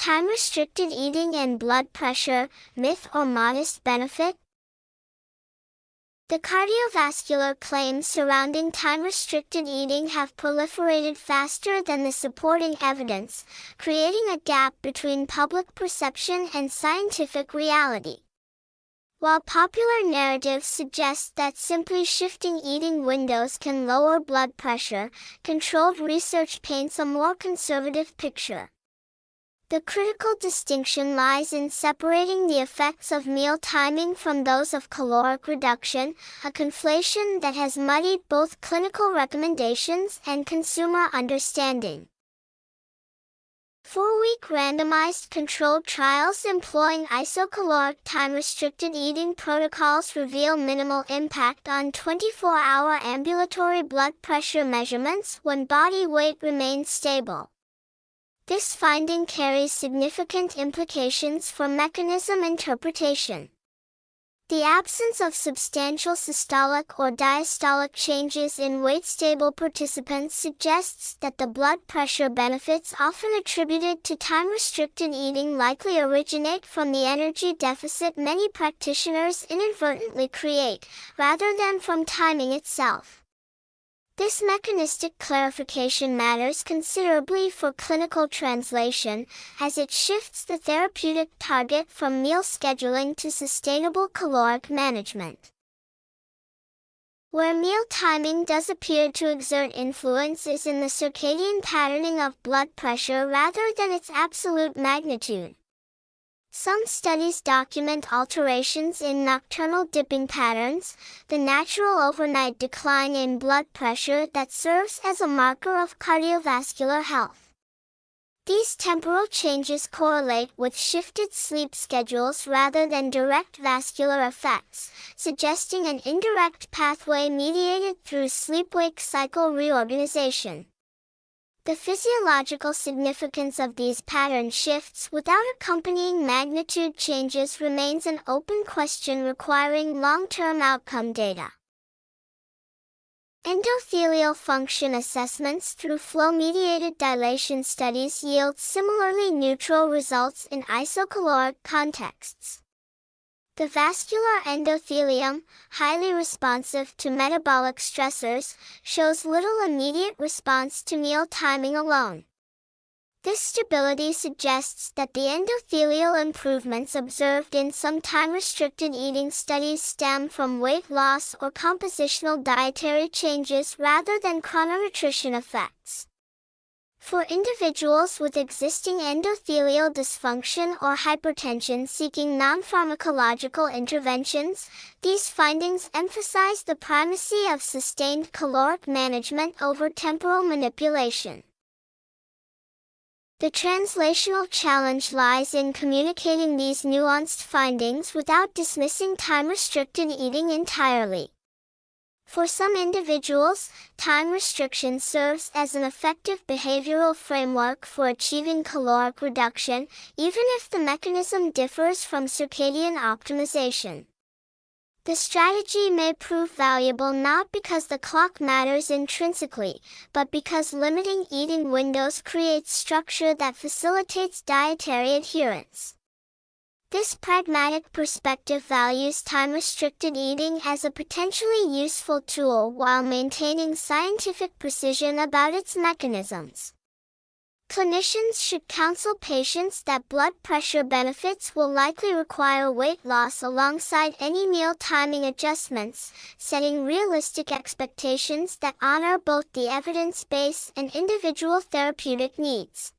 time-restricted eating and blood pressure, myth or modest benefit? The cardiovascular claims surrounding time-restricted eating have proliferated faster than the supporting evidence, creating a gap between public perception and scientific reality. While popular narratives suggest that simply shifting eating windows can lower blood pressure, controlled research paints a more conservative picture. The critical distinction lies in separating the effects of meal timing from those of caloric reduction, a conflation that has muddied both clinical recommendations and consumer understanding. 4-week randomized controlled trials employing isocaloric time-restricted eating protocols reveal minimal impact on 24-hour ambulatory blood pressure measurements when body weight remains stable. This finding carries significant implications for mechanism interpretation. The absence of substantial systolic or diastolic changes in weight-stable participants suggests that the blood pressure benefits often attributed to time-restricted eating likely originate from the energy deficit many practitioners inadvertently create, rather than from timing itself. This mechanistic clarification matters considerably for clinical translation, as it shifts the therapeutic target from meal scheduling to sustainable caloric management. Where meal timing does appear to exert influence is in the circadian patterning of blood pressure rather than its absolute magnitude. Some studies document alterations in nocturnal dipping patterns, the natural overnight decline in blood pressure that serves as a marker of cardiovascular health. These temporal changes correlate with shifted sleep schedules rather than direct vascular effects, suggesting an indirect pathway mediated through sleep-wake cycle reorganization. The physiological significance of these pattern shifts without accompanying magnitude changes remains an open question requiring long-term outcome data. Endothelial function assessments through flow-mediated dilation studies yield similarly neutral results in isocaloric contexts. The vascular endothelium, highly responsive to metabolic stressors, shows little immediate response to meal timing alone. This stability suggests that the endothelial improvements observed in some time-restricted eating studies stem from weight loss or compositional dietary changes rather than chrononutrition effects. For individuals with existing endothelial dysfunction or hypertension seeking non-pharmacological interventions, these findings emphasize the primacy of sustained caloric management over temporal manipulation. The translational challenge lies in communicating these nuanced findings without dismissing time-restricted eating entirely. For some individuals, time restriction serves as an effective behavioral framework for achieving caloric reduction, even if the mechanism differs from circadian optimization. The strategy may prove valuable not because the clock matters intrinsically, but because limiting eating windows creates structure that facilitates dietary adherence. This pragmatic perspective values time-restricted eating as a potentially useful tool while maintaining scientific precision about its mechanisms. Clinicians should counsel patients that blood pressure benefits will likely require weight loss alongside any meal timing adjustments, setting realistic expectations that honor both the evidence base and individual therapeutic needs.